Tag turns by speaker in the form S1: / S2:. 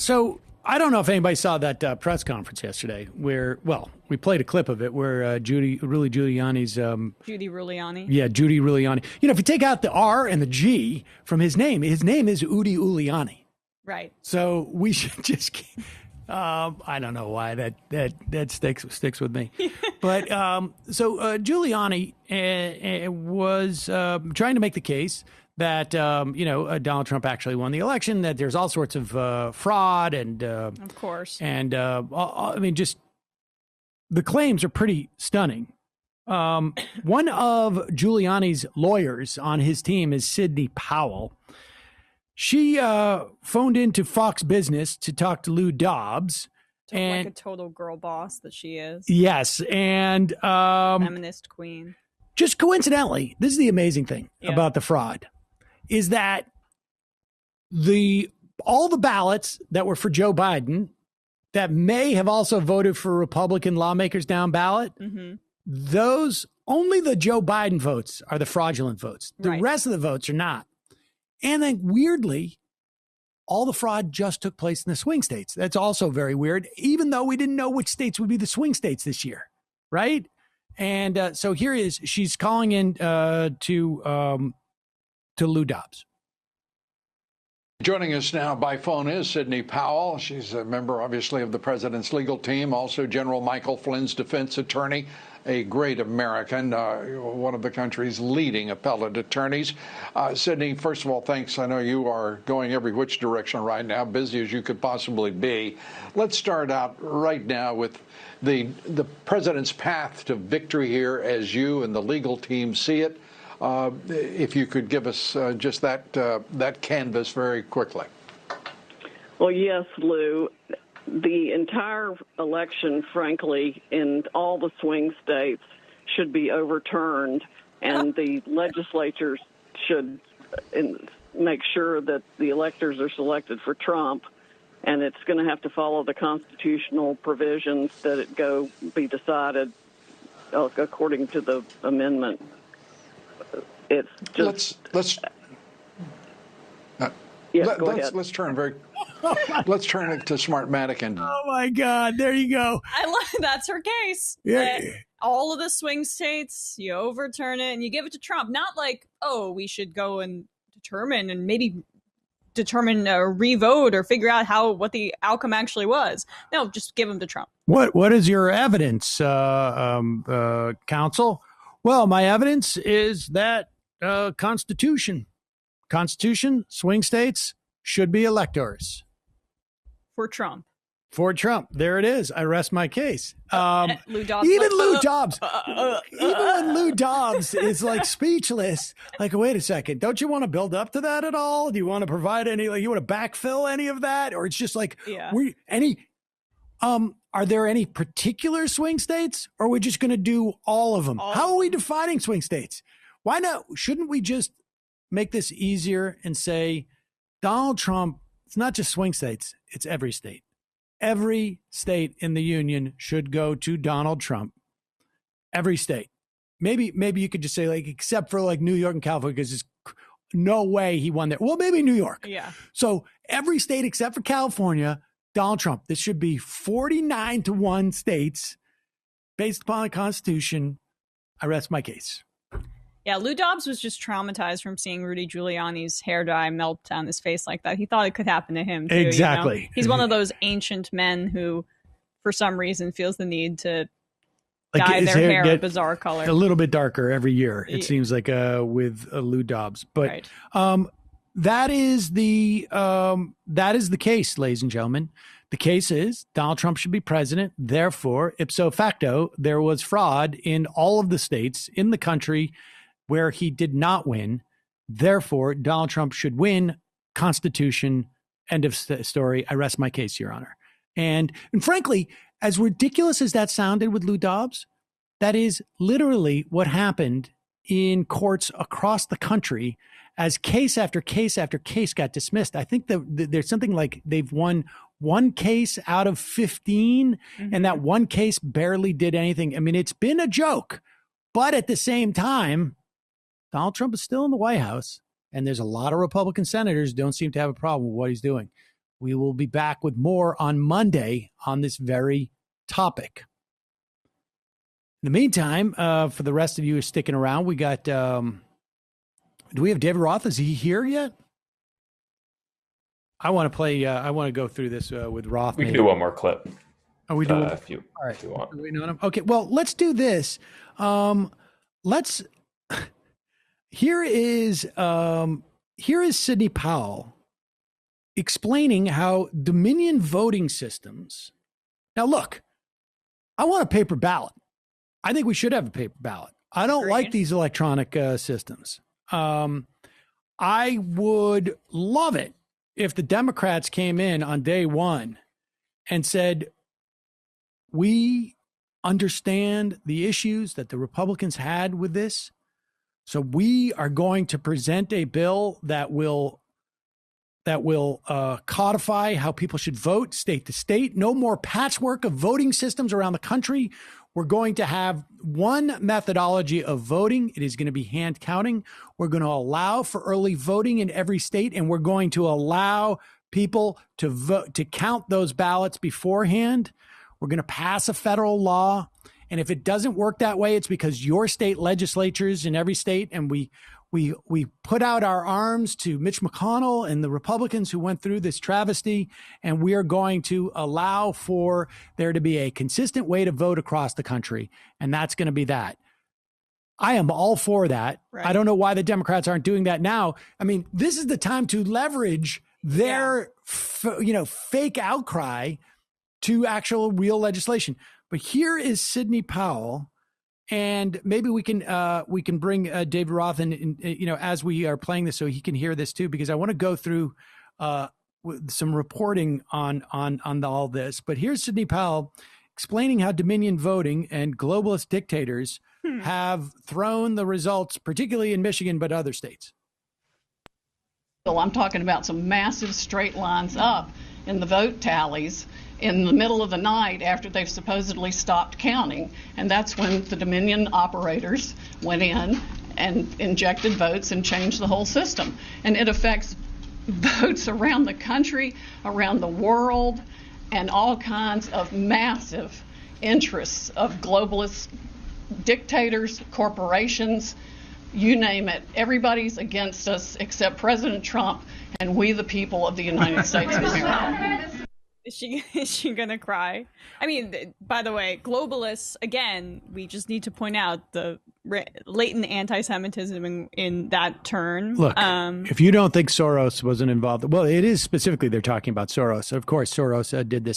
S1: So I don't know if anybody saw that press conference yesterday where, well, we played a clip of it where Judy Giuliani's
S2: Judy Giuliani.
S1: Yeah, Judy Giuliani. You know, if you take out the R and the G from his name is Udi Giuliani.
S2: Right.
S1: So we should just I don't know why that sticks with me. But so Giuliani was trying to make the case that Donald Trump actually won the election, that there's all sorts of fraud and
S2: of course,
S1: and I mean, just the claims are pretty stunning. One of Giuliani's lawyers on his team is Sidney Powell. She phoned into Fox Business to talk to Lou Dobbs.
S2: Like a total girl boss that she is.
S1: Yes, and
S2: feminist queen.
S1: Just coincidentally, this is the amazing thing about the fraud, is that all the ballots that were for Joe Biden that may have also voted for Republican lawmakers down ballot, those only the Joe Biden votes are the fraudulent votes. The rest of the votes are not. And then weirdly, all the fraud just took place in the swing states. That's also very weird, even though we didn't know which states would be the swing states this year, right? And so here is, she's calling in to Lou Dobbs.
S3: Joining us now by phone is Sidney Powell. She's a member, obviously, of the president's legal team, also General Michael Flynn's defense attorney, a great American, one of the country's leading appellate attorneys. Sidney, first of all, thanks. I know you are going every which direction right now, busy as you could possibly be. Let's start out right now with the president's path to victory here as you and the legal team see it. If you could give us just that canvas very quickly.
S4: Well, yes, Lou. The entire election, frankly, in all the swing states should be overturned, and the legislatures should make sure that the electors are selected for Trump, and it's going to have to follow the constitutional provisions that it be decided according to the amendment. It's just
S3: let's turn it to Smartmatic and
S1: oh my God, there you go.
S2: That's her case.
S1: Yeah.
S2: All of the swing states, you overturn it and you give it to Trump. Not like, oh, we should go and determine a revote or figure out what the outcome actually was. No, just give them to Trump.
S1: What is your evidence, counsel? Well, my evidence is that Constitution, swing states should be electors.
S2: For Trump.
S1: There it is. I rest my case.
S2: Lou Dobbs.
S1: Even Lou Dobbs. Even when Lou Dobbs is like speechless, like, wait a second, don't you want to build up to that at all? Do you want to provide you want to backfill any of that? Or it's just like, are there any particular swing states, or are we just going to do all of them? How are we defining swing states? Why not? Shouldn't we just make this easier and say Donald Trump, it's not just swing states, it's every state. Every state in the union should go to Donald Trump. Every state. Maybe you could just say, like, except for like New York and California, because there's no way he won there. Well, maybe New York.
S2: Yeah.
S1: So every state except for California, Donald Trump. This should be 49-1 states based upon the Constitution. I rest my case.
S2: Yeah, Lou Dobbs was just traumatized from seeing Rudy Giuliani's hair dye melt down his face like that. He thought it could happen to him, too.
S1: Exactly.
S2: You know? He's one of those ancient men who, for some reason, feels the need to dye their hair a bizarre color.
S1: A little bit darker every year, it seems like, with Lou Dobbs. But that is the case, ladies and gentlemen. The case is Donald Trump should be president. Therefore, ipso facto, there was fraud in all of the states in the country where he did not win. Therefore, Donald Trump should win. Constitution, end of story. I rest my case, Your Honor. And frankly, as ridiculous as that sounded with Lou Dobbs, that is literally what happened in courts across the country as case after case after case got dismissed. I think there's something like they've won one case out of 15, and that one case barely did anything. I mean, it's been a joke, but at the same time, Donald Trump is still in the White House, and there's a lot of Republican senators who don't seem to have a problem with what he's doing. We will be back with more on Monday on this very topic. In the meantime, for the rest of you who are sticking around, we got, do we have David Roth? Is he here yet? I want to play, I want to go through this with Roth.
S5: We can do one more clip.
S1: Are we doing
S5: if you want.
S1: We know him? Okay, well, let's do this. Here is Sidney Powell explaining how Dominion voting systems. Now, look, I want a paper ballot. I think we should have a paper ballot. I don't like these electronic systems. I would love it if the Democrats came in on day one and said, we understand the issues that the Republicans had with this. So we are going to present a bill that will codify how people should vote state to state. No more patchwork of voting systems around the country. We're going to have one methodology of voting. It is going to be hand counting. We're going to allow for early voting in every state, and we're going to allow people to vote, to count those ballots beforehand. We're going to pass a federal law. And if it doesn't work that way, it's because your state legislatures in every state, and we put out our arms to Mitch McConnell and the Republicans who went through this travesty, and we are going to allow for there to be a consistent way to vote across the country, and that's going to be that. I am all for that. Right. I don't know why the Democrats aren't doing that now. I mean, this is the time to leverage their fake outcry to actual real legislation. But here is Sidney Powell, and maybe we can bring David Roth in, as we are playing this, so he can hear this too, because I want to go through some reporting on all this. But here's Sidney Powell explaining how Dominion voting and globalist dictators have thrown the results, particularly in Michigan, but other states.
S6: Well, I'm talking about some massive straight lines up in the vote tallies in the middle of the night after they've supposedly stopped counting. And that's when the Dominion operators went in and injected votes and changed the whole system. And it affects votes around the country, around the world, and all kinds of massive interests of globalist dictators, corporations, you name it. Everybody's against us except President Trump and we the people of the United States of America.
S2: Is she gonna cry? I mean, by the way, globalists, again, we just need to point out the latent anti-Semitism in that turn.
S1: Look, if you don't think Soros wasn't involved, well, it is specifically they're talking about Soros. Of course, Soros did this.